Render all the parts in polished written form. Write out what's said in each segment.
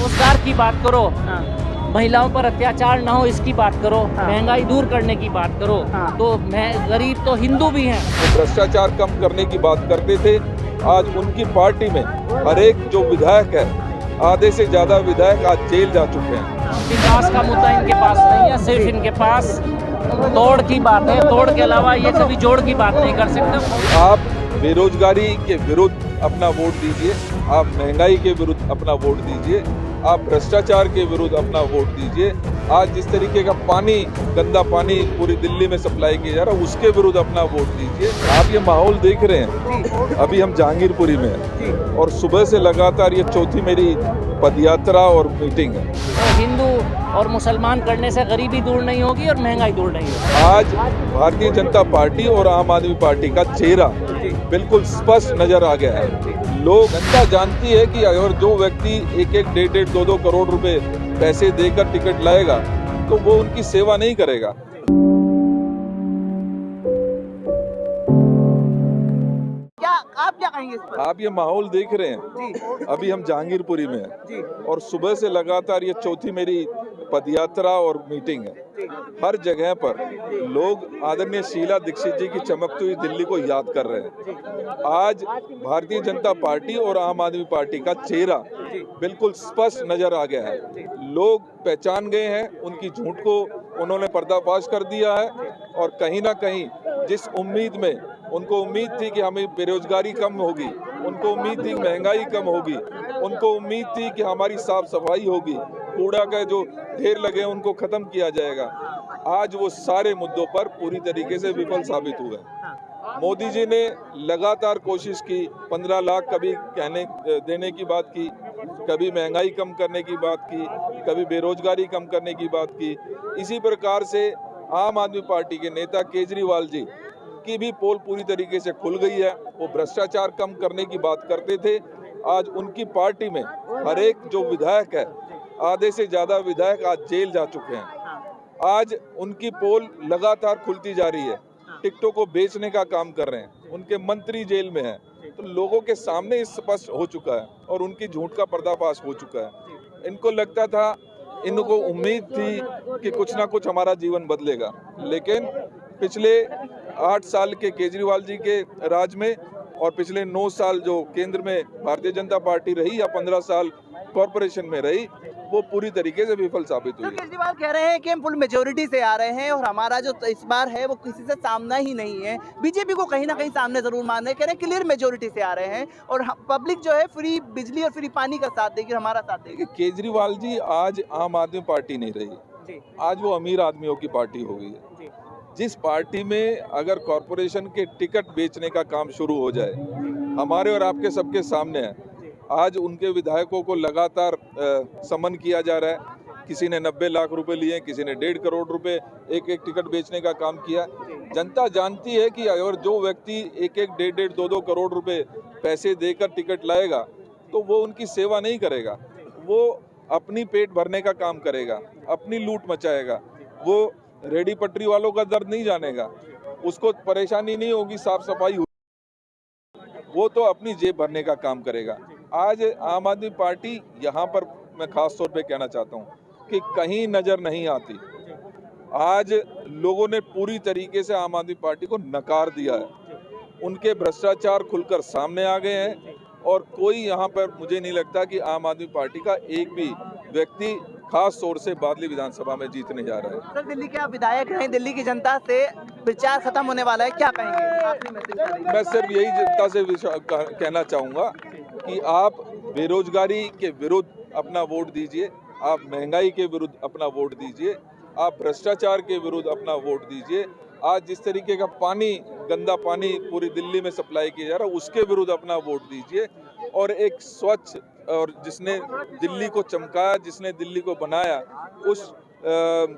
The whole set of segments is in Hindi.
रोजगार की बात करो, महिलाओं पर अत्याचार ना हो इसकी बात करो, महंगाई दूर करने की बात करो, तो गरीब तो हिंदू भी हैं। भ्रष्टाचार कम करने की बात करते थे, आज उनकी पार्टी में हर एक जो विधायक है, आधे से ज्यादा विधायक आज जेल जा चुके हैं। विकास का मुद्दा इनके पास नहीं है, सिर्फ इनके पास तोड़ की बात है। तोड़ के अलावा ये कभी जोड़ की बात नहीं कर सकते। आप बेरोजगारी के विरुद्ध अपना वोट दीजिए, आप महंगाई के विरुद्ध अपना वोट दीजिए, आप भ्रष्टाचार के विरुद्ध अपना वोट दीजिए। आज जिस तरीके का पानी, गंदा पानी पूरी दिल्ली में सप्लाई किया जा रहा है, उसके विरुद्ध अपना वोट दीजिए। आप ये माहौल देख रहे हैं, अभी हम जहांगीरपुरी में हैं और सुबह से लगातार ये चौथी मेरी पदयात्रा और मीटिंग है। तो हिंदू और मुसलमान करने से गरीबी दूर नहीं होगी और महंगाई दूर नहीं होगी। आज भारतीय जनता पार्टी और आम आदमी पार्टी का चेहरा बिल्कुल स्पष्ट नजर आ गया है। लोग, जनता जानती है कि अगर जो व्यक्ति 1-1, 1.5, 2-2 करोड़ रुपए पैसे देकर टिकट लाएगा तो वो उनकी सेवा नहीं करेगा। आप क्या कहेंगे इस पर? आप ये माहौल देख रहे हैं, अभी हम जहांगीरपुरी में हैं और सुबह से लगातार ये चौथी मेरी पदयात्रा और मीटिंग है। हर जगह पर लोग आदरणीय शीला दीक्षित जी की चमकती हुई दिल्ली को याद कर रहे हैं। आज भारतीय जनता पार्टी और आम आदमी पार्टी का चेहरा बिल्कुल स्पष्ट नजर आ गया है। लोग पहचान गए हैं, उनकी झूठ को उन्होंने पर्दाफाश कर दिया है और कहीं ना कहीं जिस उम्मीद में उनको उम्मीद थी कि हमें बेरोजगारी कम होगी, उनको उम्मीद थी महंगाई कम होगी, उनको उम्मीद थी कि हमारी साफ सफाई होगी, कूड़ा का जो ढेर लगे उनको खत्म किया जाएगा, आज वो सारे मुद्दों पर पूरी तरीके से विफल साबित हुए। मोदी जी ने लगातार कोशिश की, 15 लाख कभी देने की बात की, कभी महंगाई कम करने की बात की, कभी बेरोजगारी कम करने की बात की। इसी प्रकार से आम आदमी पार्टी के नेता केजरीवाल जी की भी पोल पूरी तरीके से खुल गई है। वो भ्रष्टाचार कम करने की बात करते थे, आज उनकी पार्टी में हर एक जो विधायक है, आधे से ज्यादा विधायक आज जेल जा चुके हैं। आज उनकी पोल लगातार खुलती जा रही है, टिकटों को बेचने का काम कर रहे हैं, उनके मंत्री जेल में हैं, तो लोगों के सामने स्पष्ट हो चुका है और उनकी झूठ का पर्दाफाश हो चुका है। इनको लगता था, इनको उम्मीद थी कि कुछ ना कुछ हमारा जीवन बदलेगा, लेकिन पिछले 8 साल के केजरीवाल जी के राज में और पिछले 9 साल जो केंद्र में भारतीय जनता पार्टी रही या 15 साल कॉरपोरेशन में रही, वो पूरी तरीके से विफल साबित हुई। तो केजरीवाल कह रहे हैं कि हम फुल मेजोरिटी से आ रहे हैं और हमारा जो इस बार है वो किसी से सामना ही नहीं है। बीजेपी को कहीं ना कहीं सामने जरूर मान रहे हैं, कह रहे हैं क्लियर मेजोरिटी से आ रहे हैं और पब्लिक जो है फ्री बिजली और फ्री पानी का साथ देगी, हमारा साथ देगी। केजरीवाल जी आज आम आदमी पार्टी नहीं रही, आज वो अमीर आदमियों की पार्टी हो गई है। जिस पार्टी में अगर कॉरपोरेशन के टिकट बेचने का काम शुरू हो जाए, हमारे और आपके सबके सामने है, आज उनके विधायकों को लगातार समन किया जा रहा है। किसी ने 90 लाख रुपए लिए, किसी ने 1.5 करोड़ रुपए एक टिकट बेचने का काम किया। जनता जानती है कि अगर जो व्यक्ति 1-1, 1.5, 2-2 करोड़ रुपए पैसे देकर टिकट लाएगा तो वो उनकी सेवा नहीं करेगा, वो अपनी पेट भरने का काम करेगा, अपनी लूट मचाएगा, वो रेडी पटरी वालों का दर्द नहीं जानेगा, उसको परेशानी नहीं होगी साफ सफाई, वो तो अपनी जेब भरने का काम करेगा। आज आम आदमी पार्टी, यहाँ पर मैं खास तौर पे कहना चाहता हूँ कि कहीं नजर नहीं आती। आज लोगों ने पूरी तरीके से आम आदमी पार्टी को नकार दिया है, उनके भ्रष्टाचार खुलकर सामने आ गए हैं और कोई यहाँ पर मुझे नहीं लगता कि आम आदमी पार्टी का एक भी व्यक्ति खास तौर से बादली विधानसभा में जीतने जा रहा है। सर, दिल्ली के आप विधायक हैं, दिल्ली की जनता से प्रचार खत्म होने वाला है, क्या कहेंगे? आखिरी मैसेज। मैं सिर्फ यही जनता से कहना चाहूँगा कि आप बेरोजगारी के विरुद्ध अपना वोट दीजिए, आप महंगाई के विरुद्ध अपना वोट दीजिए, आप भ्रष्टाचार के विरुद्ध अपना वोट दीजिए। आज जिस तरीके का पानी, गंदा पानी पूरी दिल्ली में सप्लाई किया जा रहा है, उसके विरुद्ध अपना वोट दीजिए और एक स्वच्छ और जिसने दिल्ली को चमकाया, जिसने दिल्ली को बनाया, उस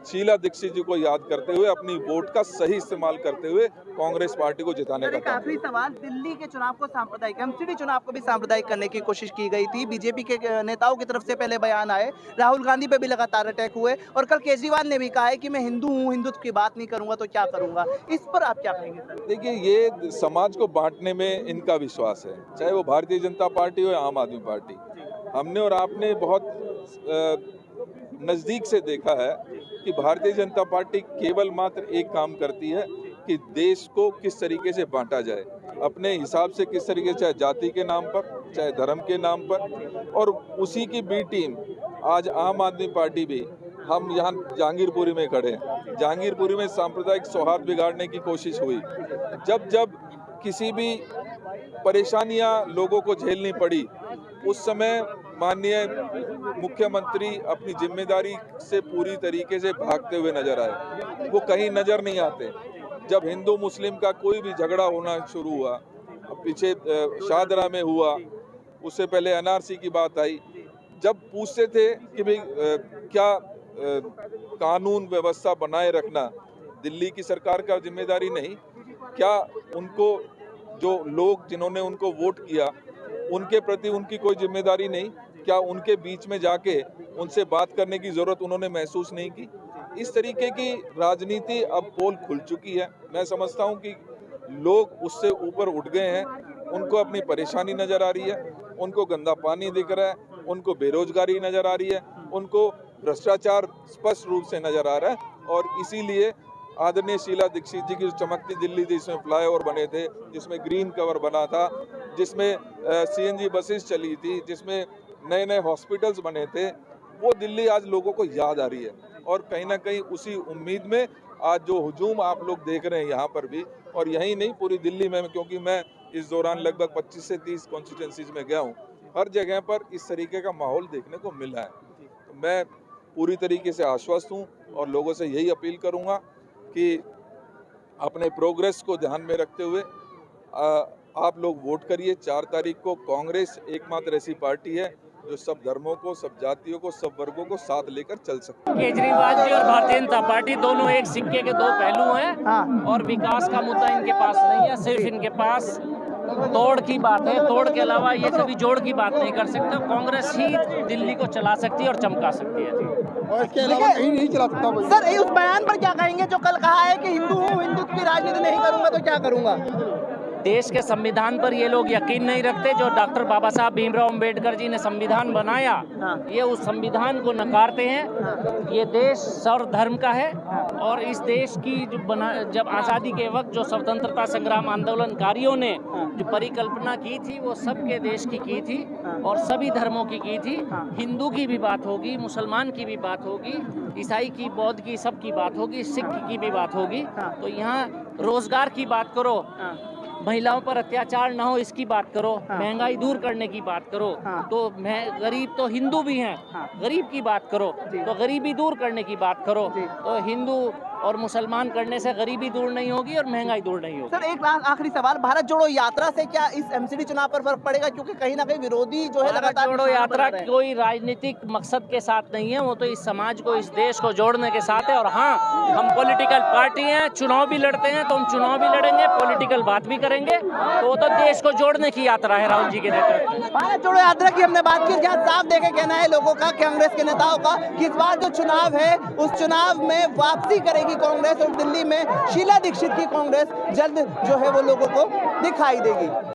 शीला दीक्षित जी को याद करते हुए अपनी वोट का सही इस्तेमाल करते हुए कांग्रेस पार्टी को जिताने का काम। आखिरी सवाल, दिल्ली के चुनाव को सांप्रदायिक, एमसीडी चुनाव को भी सांप्रदायिक करने की कोशिश की गई थी। बीजेपी के नेताओं की तरफ से पहले बयान आए, राहुल गांधी पे भी लगातार अटैक हुए और कल केजरीवाल ने भी कहा है कि मैं हिंदू हूँ, हिंदुत्व की बात नहीं करूंगा तो क्या करूंगा। इस पर आप क्या कहेंगे सर? देखिए, ये समाज को बांटने में इनका विश्वास है, चाहे वो भारतीय जनता पार्टी हो या आम आदमी पार्टी। हमने और आपने बहुत नज़दीक से देखा है कि भारतीय जनता पार्टी केवल मात्र एक काम करती है कि देश को किस तरीके से बांटा जाए, अपने हिसाब से किस तरीके से, चाहे जाति के नाम पर, चाहे धर्म के नाम पर। और उसी की बी टीम आज आम आदमी पार्टी भी, हम यहाँ जहांगीरपुरी में खड़े हैं, जहांगीरपुरी में सांप्रदायिक सौहार्द बिगाड़ने की कोशिश हुई। जब जब किसी भी परेशानियां लोगों को झेलनी पड़ी, उस समय माननीय मुख्यमंत्री अपनी जिम्मेदारी से पूरी तरीके से भागते हुए नजर आए। वो कहीं नजर नहीं आते। जब हिंदू मुस्लिम का कोई भी झगड़ा होना शुरू हुआ, पीछे शाहदरा में हुआ, उससे पहले एनआरसी की बात आई, जब पूछते थे कि भाई क्या कानून व्यवस्था बनाए रखना दिल्ली की सरकार का जिम्मेदारी नहीं, क्या उनको जो लोग जिन्होंने उनको वोट किया उनके प्रति उनकी कोई जिम्मेदारी नहीं, क्या उनके बीच में जाके उनसे बात करने की जरूरत उन्होंने महसूस नहीं की? इस तरीके की राजनीति अब पोल खुल चुकी है। मैं समझता हूं कि लोग उससे ऊपर उठ गए हैं, उनको अपनी परेशानी नजर आ रही है, उनको गंदा पानी दिख रहा है, उनको बेरोजगारी नजर आ रही है, उनको भ्रष्टाचार स्पष्ट रूप से नजर आ रहा है। और इसीलिए आदरणीय शीला दीक्षित जी की जो चमकती दिल्ली थी, जिसमें फ्लाईओवर बने थे, जिसमें ग्रीन कवर बना था, जिसमें सीएनजी बसेस चली थी, जिसमें नए नए हॉस्पिटल्स बने थे, वो दिल्ली आज लोगों को याद आ रही है। और कहीं ना कहीं उसी उम्मीद में आज जो हुजूम आप लोग देख रहे हैं यहाँ पर भी, और यहीं नहीं पूरी दिल्ली में, क्योंकि मैं इस दौरान लगभग 25 से 30 कॉन्स्टिट्यूंसीज में गया हूँ, हर जगह पर इस तरीके का माहौल देखने को मिला है। तो मैं पूरी तरीके से आश्वस्त हूँ और लोगों से यही अपील करूँगा कि अपने प्रोग्रेस को ध्यान में रखते हुए आप लोग वोट करिए। 4 तारीख को कांग्रेस एकमात्र ऐसी पार्टी है जो सब धर्मों को, सब जातियों को, सब वर्गों को साथ लेकर चल सकते हैं। केजरीवाल जी और भारतीय जनता पार्टी दोनों एक सिक्के के 2 पहलू हैं। और विकास का मुद्दा इनके पास नहीं है, सिर्फ इनके पास तोड़ की बात है। तोड़ के अलावा ये कभी जोड़ की बात नहीं कर सकते। कांग्रेस ही दिल्ली को चला सकती है और चमका सकती है। और इसके अलावा कहीं नहीं चला सकता। सर उस बयान पर क्या कहेंगे जो कल कहा है कि हिंदू हूँ, हिंदुत्व की राजनीति नहीं करूंगा तो क्या करूंगा? देश के संविधान पर ये लोग यकीन नहीं रखते। जो डॉक्टर बाबा साहब भीमराव अंबेडकर जी ने संविधान बनाया, ये उस संविधान को नकारते हैं। ये देश सर्वधर्म का है और इस देश की जब आज़ादी के वक्त जो स्वतंत्रता संग्राम आंदोलनकारियों ने जो परिकल्पना की थी, वो सबके देश की थी और सभी धर्मों की थी। हिंदू की भी बात होगी, मुसलमान की भी बात होगी, ईसाई की, बौद्ध की, सबकी बात होगी, सिख की भी बात होगी। तो यहाँ रोजगार की बात करो, महिलाओं पर अत्याचार ना हो इसकी बात करो, महंगाई दूर करने की बात करो। तो गरीब तो हिंदू भी हैं, गरीब की बात करो तो गरीबी दूर करने की बात करो। तो हिंदू और मुसलमान करने से गरीबी दूर नहीं होगी और महंगाई दूर नहीं होगी। सर एक आखिरी सवाल, भारत जोड़ो यात्रा से क्या इस एमसीडी चुनाव पर फर्क पड़ेगा? क्योंकि कहीं ना कहीं विरोधी जो है भारत जोड़ो यात्रा कोई राजनीतिक मकसद के साथ नहीं है, वो तो इस समाज को, इस देश को जोड़ने के साथ है। और हाँ, हम पॉलिटिकल पार्टी हैं, चुनाव भी लड़ते हैं, तो हम चुनाव भी लड़ेंगे, पॉलिटिकल बात भी करेंगे। तो वो तो देश को जोड़ने की यात्रा है राहुल जी के नेतृत्व में। भारत जोड़ो यात्रा की हमने बात की, जहाँ साफ देखे कहना है लोगों का, कांग्रेस के नेताओं का, कि इस बार जो चुनाव है उस चुनाव में वापसी करेगी कांग्रेस और दिल्ली में शीला दीक्षित की कांग्रेस जल्द जो है वो लोगों को दिखाई देगी।